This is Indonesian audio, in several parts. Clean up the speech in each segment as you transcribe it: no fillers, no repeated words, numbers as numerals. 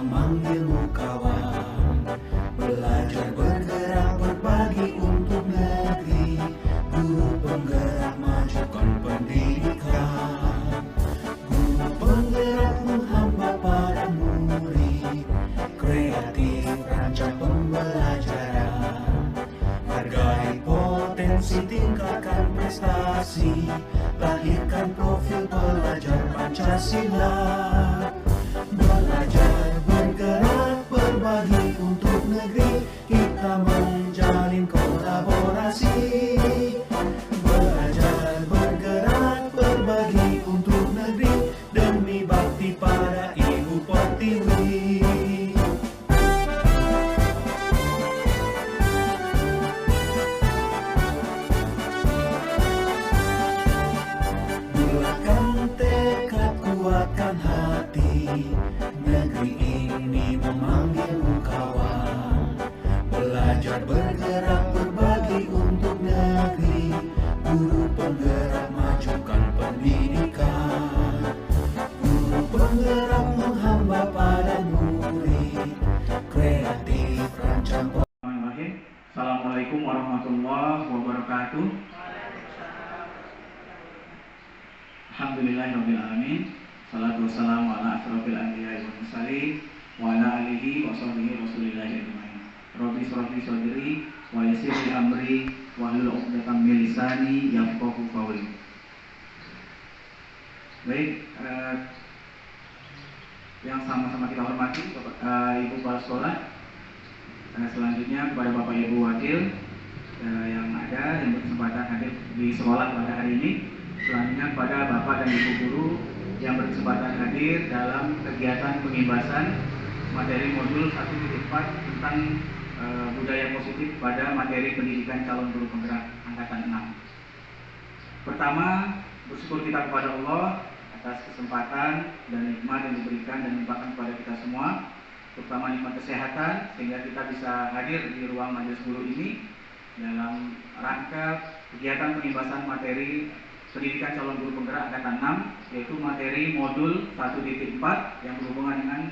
memanggilmu kawan. Belajar bergerak berbagi untuk negeri, guru penggerak majukan pendidikan. Guru penggerak menghamba pada murid, kreatif rancang pembelajaran. Hargai potensi, tingkatkan prestasi, lahirkan profil pelajar Pancasila. Belajar bergerak berbagi untuk negeri, kita menjalin kolaborasi. Belajar bergerak berbagi untuk negeri, demi bakti pada Ibu Pertiwi. Bulatkan tekad, kuatkan hati, negeri ini memanggilmu kawan. Belajar bergerak berbagi untuk negeri, guru penggerak majukan pendidikan. Guru penggerak menghamba pada murid, kreatif rancang. Assalamualaikum warahmatullahi wabarakatuh. Alhamdulillahirrahmanirrahim. Salatu wassalamu ala asrofil anbiya'i wal mursalin wa ala alihi wa sahbihi rasulillahi ajma'in. Rabbi shrah li sadri wa yassir li amri wa hlul 'uqdatam min lisani yafqahu qawli. Baik, yang sama-sama kita hormati Ibu Kepala Sekolah, selanjutnya kepada Bapak Ibu Wakil yang ada yang berkesempatan hadir di sekolah pada hari ini. Selanjutnya kepada Bapak dan Ibu Guru yang berkesempatan hadir dalam kegiatan pengibasan materi modul 1.4 tentang budaya positif pada materi pendidikan calon guru penggerak angkatan 6. Pertama, bersyukur kita kepada Allah atas kesempatan dan nikmat yang diberikan dan dilimpahkan kepada kita semua, terutama nikmat kesehatan, sehingga kita bisa hadir di ruang majelis guru ini dalam rangka kegiatan pengibasan materi pendidikan calon guru penggerak angkatan 6, yaitu materi modul 1.4 yang berhubungan dengan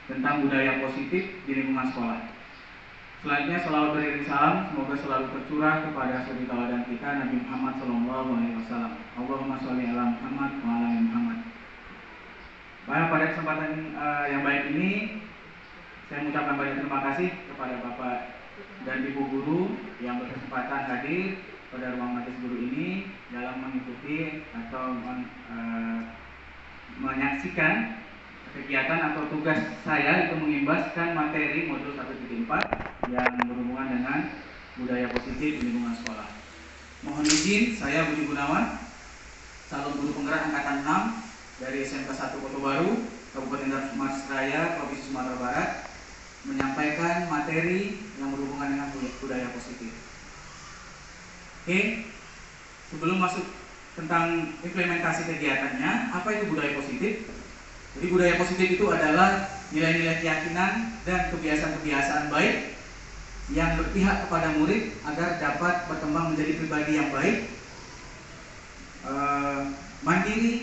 tentang budaya positif di lingkungan sekolah. Selanjutnya, salawat beriring salam semoga selalu tercurah kepada suri tauladan kita Nabi Muhammad SAW. Allahumma sholli ala Muhammad wa ala ali Muhammad. Pada kesempatan yang baik ini, saya mengucapkan banyak terima kasih kepada Bapak dan Ibu Guru yang berkesempatan hadir pada ruang majelis guru ini dalam mengikuti atau menyaksikan kegiatan atau tugas saya itu mengimbaskan materi modul 1.4 yang berhubungan dengan budaya positif di lingkungan sekolah. Mohon izin, saya Budi Gunawan, calon guru penggerak angkatan 6 dari SMK 1 Kota Baru, Kabupaten Mas Raya, Provinsi Sumatera Barat, menyampaikan materi yang berhubungan dengan budaya positif. Oke, sebelum masuk tentang implementasi kegiatannya, apa itu budaya positif? Jadi budaya positif itu adalah nilai-nilai keyakinan dan kebiasaan-kebiasaan baik yang berpihak kepada murid agar dapat berkembang menjadi pribadi yang baik, mandiri,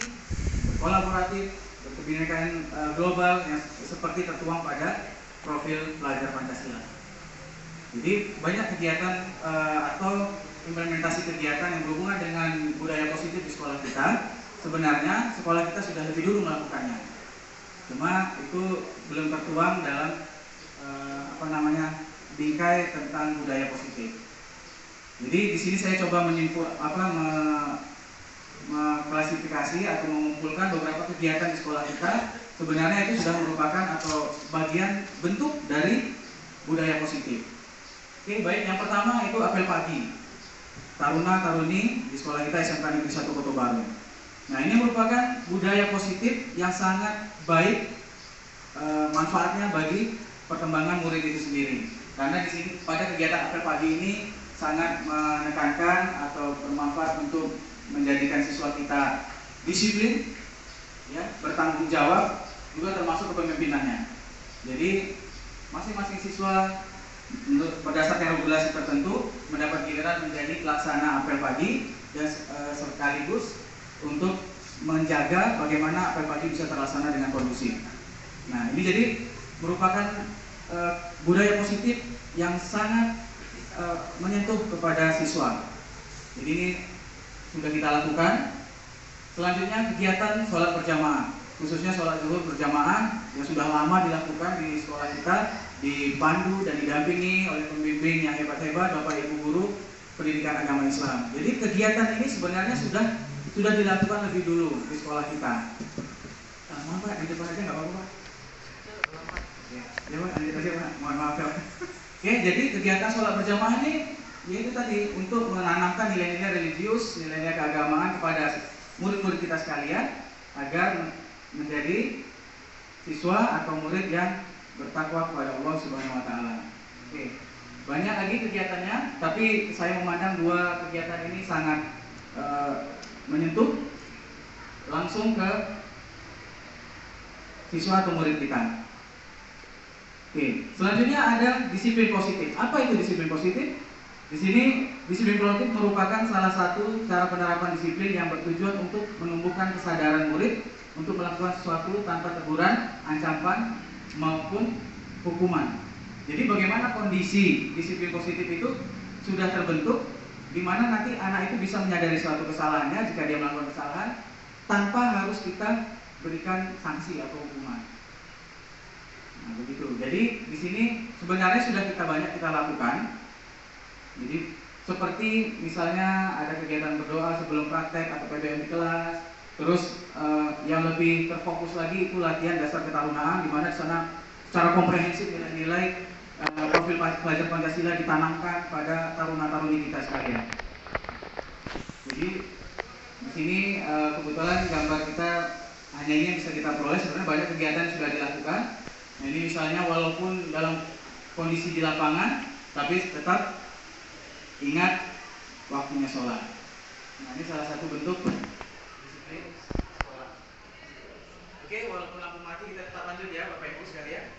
kolaboratif, berkebinekaan global yang seperti tertuang pada profil pelajar Pancasila. Jadi banyak kegiatan atau implementasi kegiatan yang berhubungan dengan budaya positif di sekolah kita. Sebenarnya sekolah kita sudah lebih dulu melakukannya, cuma itu belum tertuang dalam bingkai tentang budaya positif. Jadi di sini saya coba mengklasifikasi atau mengumpulkan beberapa kegiatan di sekolah kita. Sebenarnya itu sudah merupakan atau bagian bentuk dari budaya positif. Oke, baik, yang pertama itu apel pagi taruna-taruni di sekolah kita SMK Negeri 1 Kota Baru. Nah, ini merupakan budaya positif yang sangat baik manfaatnya bagi perkembangan murid itu sendiri. Karena di sini pada kegiatan apel pagi ini sangat menekankan atau bermanfaat untuk menjadikan siswa kita disiplin, ya, bertanggung jawab, juga termasuk kepemimpinannya. Jadi masing-masing siswa berdasarkan regulasi tertentu mendapat giliran menjadi pelaksana apel pagi dan sekaligus untuk menjaga bagaimana apel pagi bisa terlaksana dengan kondusif. Nah, ini jadi merupakan budaya positif yang sangat menyentuh kepada siswa. Jadi ini sudah kita lakukan. Selanjutnya kegiatan sholat berjamaah, khususnya sholat zuhur berjamaah yang sudah lama dilakukan di sekolah kita, dipandu dan didampingi oleh pembimbing yang hebat-hebat, Bapak Ibu guru pendidikan agama Islam. Jadi kegiatan ini sebenarnya sudah dilakukan lebih dulu di sekolah kita. Maaf Pak, di depan aja nggak apa-apa Pak. Ya Pak, lanjut aja Pak, mohon maaf ya. Oke, jadi kegiatan sholat berjamaah ini yaitu tadi untuk menanamkan nilai-nilai religius, nilai-nilai keagamaan kepada murid-murid kita sekalian agar menjadi siswa atau murid yang bertakwa kepada Allah Subhanahu wa taala. Oke. Banyak lagi kegiatannya, tapi saya memandang dua kegiatan ini sangat menyentuh langsung ke siswa atau murid kita. Oke. Selanjutnya ada disiplin positif. Apa itu disiplin positif? Di sini disiplin positif merupakan salah satu cara penerapan disiplin yang bertujuan untuk menumbuhkan kesadaran murid untuk melakukan sesuatu tanpa teguran, ancaman maupun hukuman. Jadi bagaimana kondisi disiplin positif itu sudah terbentuk, di mana nanti anak itu bisa menyadari suatu kesalahannya jika dia melakukan kesalahan tanpa harus kita berikan sanksi atau hukuman. Nah, begitu. Jadi di sini sebenarnya sudah banyak kita lakukan. Jadi seperti misalnya ada kegiatan berdoa sebelum praktek atau PBM di kelas. Terus yang lebih terfokus lagi itu latihan dasar ketarunaan, di mana di sana secara komprehensif nilai-nilai profil pelajar Pancasila ditanamkan pada taruna-taruni kita sekalian. Jadi di sini kebetulan gambar kita hanya ini yang bisa kita peroleh. Sebenarnya banyak kegiatan yang sudah dilakukan. Nah, ini misalnya walaupun dalam kondisi di lapangan, tapi tetap ingat waktunya sholat. Nah, ini salah satu bentuk disiplin sholat. Oke, walaupun lampu mati kita tetap lanjut ya Bapak Ibu sekalian.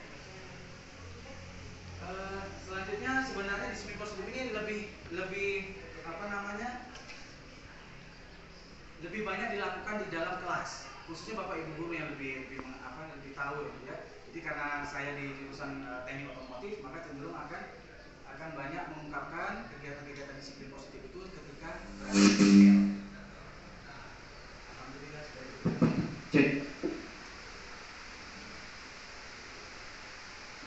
Selanjutnya sebenarnya disiplin positif ini lebih lebih banyak dilakukan di dalam kelas, khususnya Bapak Ibu guru yang lebih tahu ya. Jadi karena saya di jurusan teknik otomotif, maka cenderung akan banyak mengungkapkan kegiatan-kegiatan disiplin positif itu ketika alhamdulillah cek.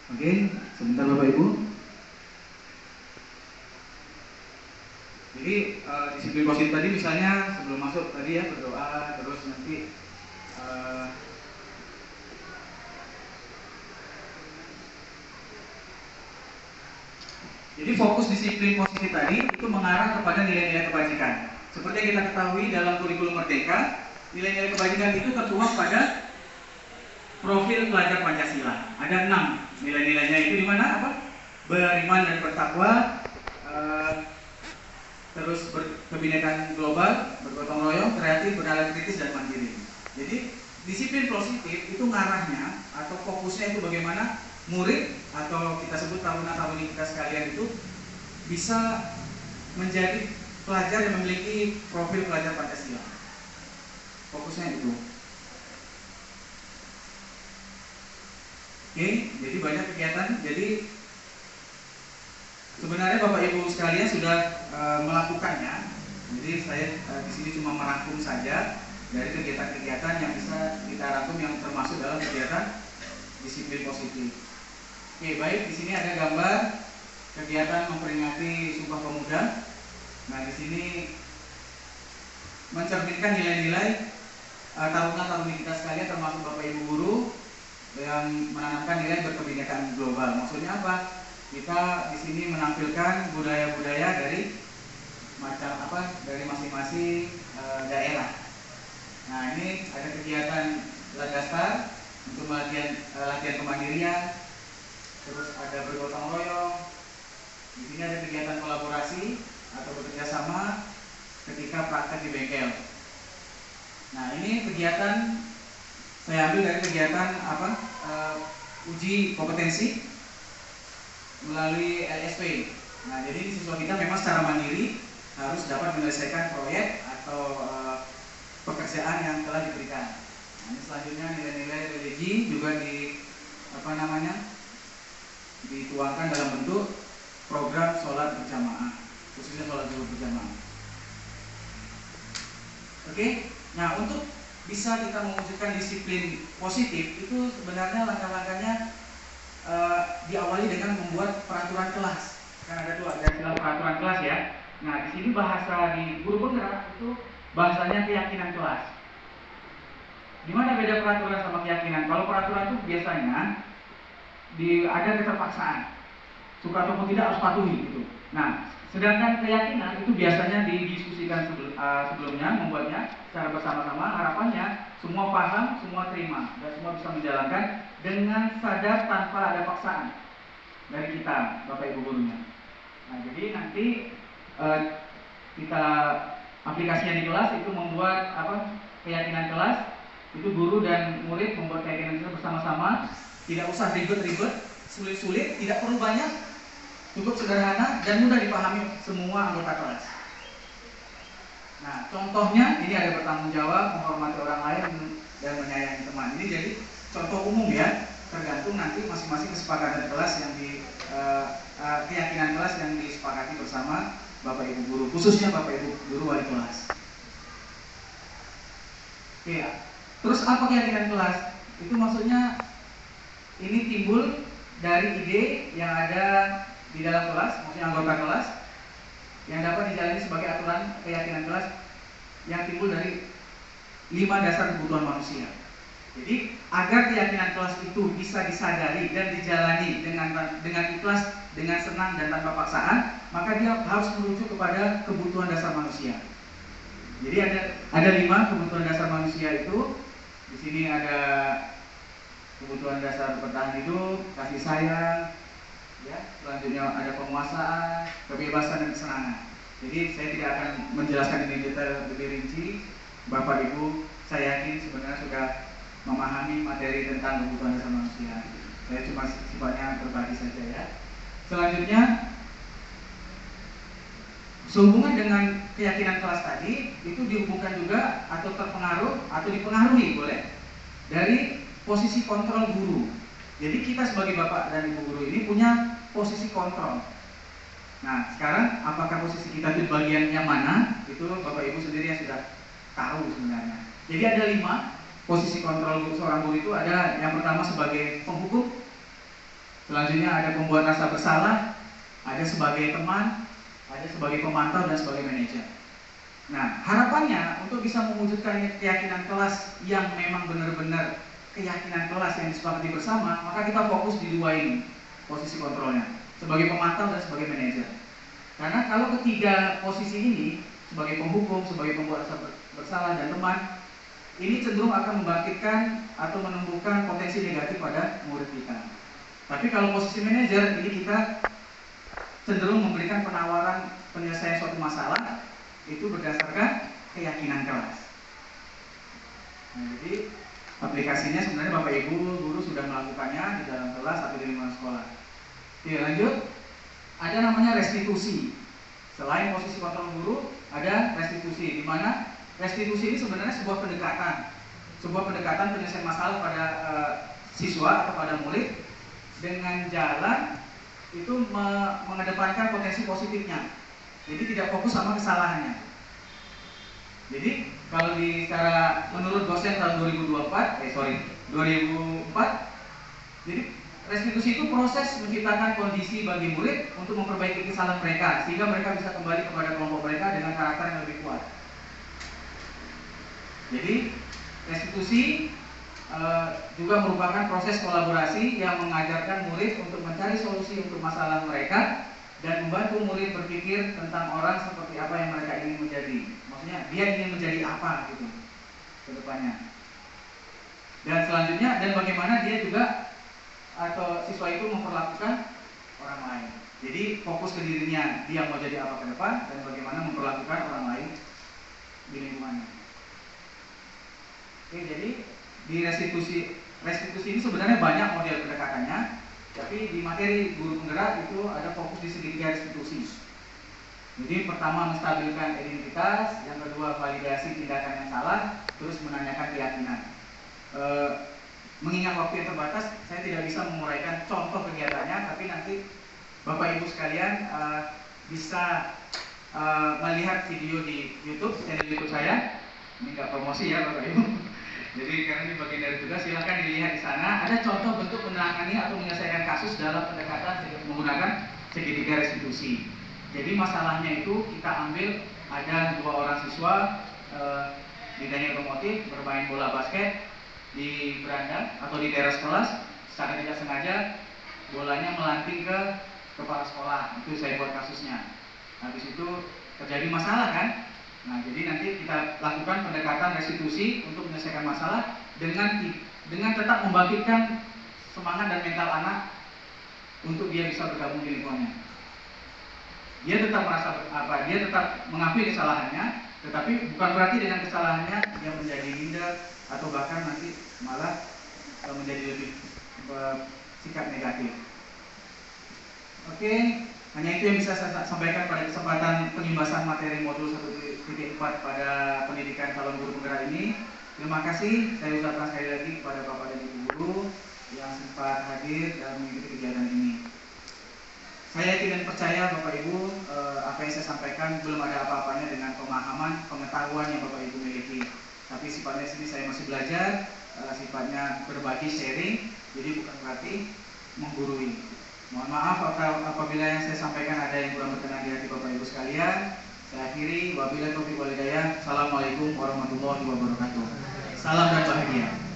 Oke, sebentar Bapak Ibu. Jadi disiplin positif tadi misalnya sebelum masuk tadi ya berdoa, terus nanti jadi fokus disiplin positif tadi itu mengarah kepada nilai-nilai kebajikan. Seperti yang kita ketahui dalam kurikulum Merdeka, nilai-nilai kebajikan itu tertuang pada profil pelajar Pancasila. Ada 6 nilai-nilainya itu di mana apa? Beriman dan bertakwa, terus kebinekaan global, bergotong royong, kreatif, bernalar kritis dan mandiri. Jadi disiplin positif itu ngarahnya atau fokusnya itu bagaimana murid atau kita sebut taruna-taruni kita sekalian itu bisa menjadi pelajar yang memiliki profil pelajar Pancasila. Fokusnya itu. Oke, jadi banyak kegiatan. Jadi sebenarnya Bapak Ibu sekalian sudah melakukannya. Jadi saya di sini cuma merangkum saja dari kegiatan-kegiatan yang bisa kita rangkum yang termasuk dalam kegiatan disiplin positif. Oke, baik, di sini ada gambar kegiatan memperingati Sumpah Pemuda. Nah, di sini mencerminkan nilai-nilai taruna-taruni kita sekalian termasuk Bapak Ibu guru yang menanamkan nilai berkebinekaan global. Maksudnya apa? Kita di sini menampilkan budaya-budaya dari dari masing-masing daerah. Nah, ini ada kegiatan Ladastar untuk latihan kemandirian. Terus ada bergotong royong. Di sini ada kegiatan kolaborasi atau bekerja sama ketika praktek di bengkel. Nah, ini kegiatan saya ambil dari kegiatan uji kompetensi melalui LSP. Nah, jadi siswa kita memang secara mandiri harus dapat menyelesaikan proyek atau pekerjaan yang telah diberikan. Nah, ini selanjutnya nilai-nilai religi juga dituangkan dalam bentuk program sholat berjamaah, khususnya sholat zuhur berjamaah. Oke, nah untuk bisa kita mewujudkan disiplin positif itu sebenarnya langkah-langkahnya diawali dengan membuat peraturan kelas. Kan ada istilah peraturan kelas ya. Nah di sini bahasa di guru penggerak itu bahasanya keyakinan kelas. Gimana beda peraturan sama keyakinan? Kalau peraturan itu biasanya ada keterpaksaan, suka ataupun tidak harus patuhi gitu. Nah, sedangkan keyakinan itu biasanya didiskusikan sebelumnya, membuatnya secara bersama-sama. Harapannya semua paham, semua terima, dan semua bisa menjalankan dengan sadar tanpa ada paksaan dari kita, Bapak Ibu gurunya. Nah, jadi nanti kita aplikasinya di kelas itu membuat keyakinan kelas. Itu guru dan murid membuat keyakinan itu bersama-sama. Tidak usah ribet-ribet, sulit-sulit, tidak perlu banyak, cukup sederhana dan mudah dipahami semua anggota kelas. Nah, contohnya ini ada bertanggung jawab, menghormati orang lain dan menyayangi teman. Ini jadi contoh umum ya, tergantung nanti masing-masing kesepakatan kelas yang keyakinan kelas yang disepakati bersama Bapak Ibu guru, khususnya Bapak Ibu guru wali kelas. Oke, terus apa keyakinan kelas? Itu maksudnya ini timbul dari ide yang ada di dalam kelas, maksudnya anggota kelas, yang dapat dijalani sebagai aturan keyakinan kelas yang timbul dari 5 dasar kebutuhan manusia. Jadi agar keyakinan kelas itu bisa disadari dan dijalani dengan ikhlas, dengan senang dan tanpa paksaan, maka dia harus merujuk kepada kebutuhan dasar manusia. Jadi ada 5 kebutuhan dasar manusia itu. Di sini ada kebutuhan dasar bertahan hidup, kasih sayang, ya. Selanjutnya ada penguasaan, kebebasan dan kesenangan. Jadi saya tidak akan menjelaskan ini detail lebih rinci. Bapak Ibu, saya yakin sebenarnya sudah memahami materi tentang kebutuhan dasar manusia. Saya cuma sifatnya berbagi saja ya. Selanjutnya, sehubungan dengan keyakinan kelas tadi itu dihubungkan juga atau terpengaruh atau dipengaruhi boleh dari posisi kontrol guru. Jadi kita sebagai bapak dan ibu guru ini punya posisi kontrol. Nah, sekarang apakah posisi kita di bagian yang mana? Itu Bapak Ibu sendiri yang sudah tahu sebenarnya. Jadi ada 5 posisi kontrol seorang guru itu. Ada yang pertama sebagai penghukum, selanjutnya ada pembuat rasa bersalah, ada sebagai teman, ada sebagai pemantau dan sebagai manajer. Nah, harapannya untuk bisa mewujudkan keyakinan kelas yang memang benar-benar keyakinan kelas yang disepakati bersama, maka kita fokus di 2 ini posisi kontrolnya, sebagai pemantau dan sebagai manajer. Karena kalau ketiga posisi ini, sebagai penghukum, sebagai pembuat rasa bersalah dan teman, ini cenderung akan membangkitkan atau menumbuhkan potensi negatif pada murid kita. Tapi kalau posisi manajer, ini kita cenderung memberikan penawaran penyelesaian suatu masalah itu berdasarkan keyakinan kelas. Nah, jadi aplikasinya sebenarnya Bapak Ibu guru sudah melakukannya di dalam kelas atau di lingkungan sekolah. Oke, lanjut. Ada namanya restitusi. Selain posisi kontrol guru, ada restitusi, di mana restitusi ini sebenarnya sebuah pendekatan penyelesaian masalah pada siswa atau pada murid dengan jalan itu mengedepankan potensi positifnya. Jadi tidak fokus sama kesalahannya. Jadi kalau menurut dosen tahun 2004, jadi restitusi itu proses menciptakan kondisi bagi murid untuk memperbaiki kesalahan mereka sehingga mereka bisa kembali kepada kelompok mereka dengan karakter yang lebih kuat. Jadi restitusi juga merupakan proses kolaborasi yang mengajarkan murid untuk mencari solusi untuk masalah mereka dan membantu murid berpikir tentang orang seperti apa yang mereka ingin menjadi. Maksudnya dia ingin menjadi apa gitu ke depannya. Dan selanjutnya, dan bagaimana dia juga atau siswa itu memperlakukan orang lain. Jadi fokus ke dirinya, dia mau jadi apa ke depan dan bagaimana memperlakukan orang lain di lingkungannya. Oke, jadi di restitusi ini sebenarnya banyak model pendekatannya, tapi di materi guru penggerak itu ada fokus di segitiga restitusi. Jadi pertama menstabilkan identitas, yang kedua validasi tindakan yang salah, terus menanyakan keyakinan. mengingat waktu yang terbatas, saya tidak bisa menguraikan contoh kegiatannya, tapi nanti Bapak Ibu sekalian bisa melihat video di YouTube, channel YouTube saya. Ini nggak promosi ya Bapak Ibu. Jadi karena ini bagian dari tugas, silahkan dilihat di sana. Ada contoh bentuk menangani atau menyelesaikan kasus dalam pendekatan menggunakan segitiga restitusi. Jadi masalahnya itu kita ambil ada 2 orang siswa di teknik otomotif bermain bola basket di beranda atau di teras kelas. Secara tidak sengaja bolanya melanting ke kepala sekolah. Itu saya buat kasusnya. Habis itu terjadi masalah kan. Nah, jadi nanti kita lakukan pendekatan restitusi untuk menyelesaikan masalah dengan tetap membangkitkan semangat dan mental anak untuk dia bisa bergabung di lingkungannya. Dia tetap merasa dia tetap mengakui kesalahannya, tetapi bukan berarti dengan kesalahannya dia menjadi minder atau bahkan nanti malah menjadi lebih sikap negatif. Oke, hanya itu yang bisa saya sampaikan pada kesempatan pengibasan materi modul 1.4 pada pendidikan calon guru penggerak ini. Terima kasih, saya ucapkan sekali lagi kepada Bapak dan Ibu guru yang sempat hadir dan mengikuti kegiatan ini. Saya yakin dan percaya Bapak Ibu, apa yang saya sampaikan belum ada apa-apanya dengan pemahaman, pengetahuan yang Bapak Ibu miliki. Tapi sifatnya sini saya masih belajar, sifatnya berbagi, sharing, jadi bukan berarti menggurui. Mohon maaf apabila yang saya sampaikan ada yang kurang berkenan di hati Bapak Ibu sekalian. Saya akhiri, wabillahi taufiq wal hidayah. Assalamualaikum warahmatullahi wabarakatuh. Salam dan bahagia.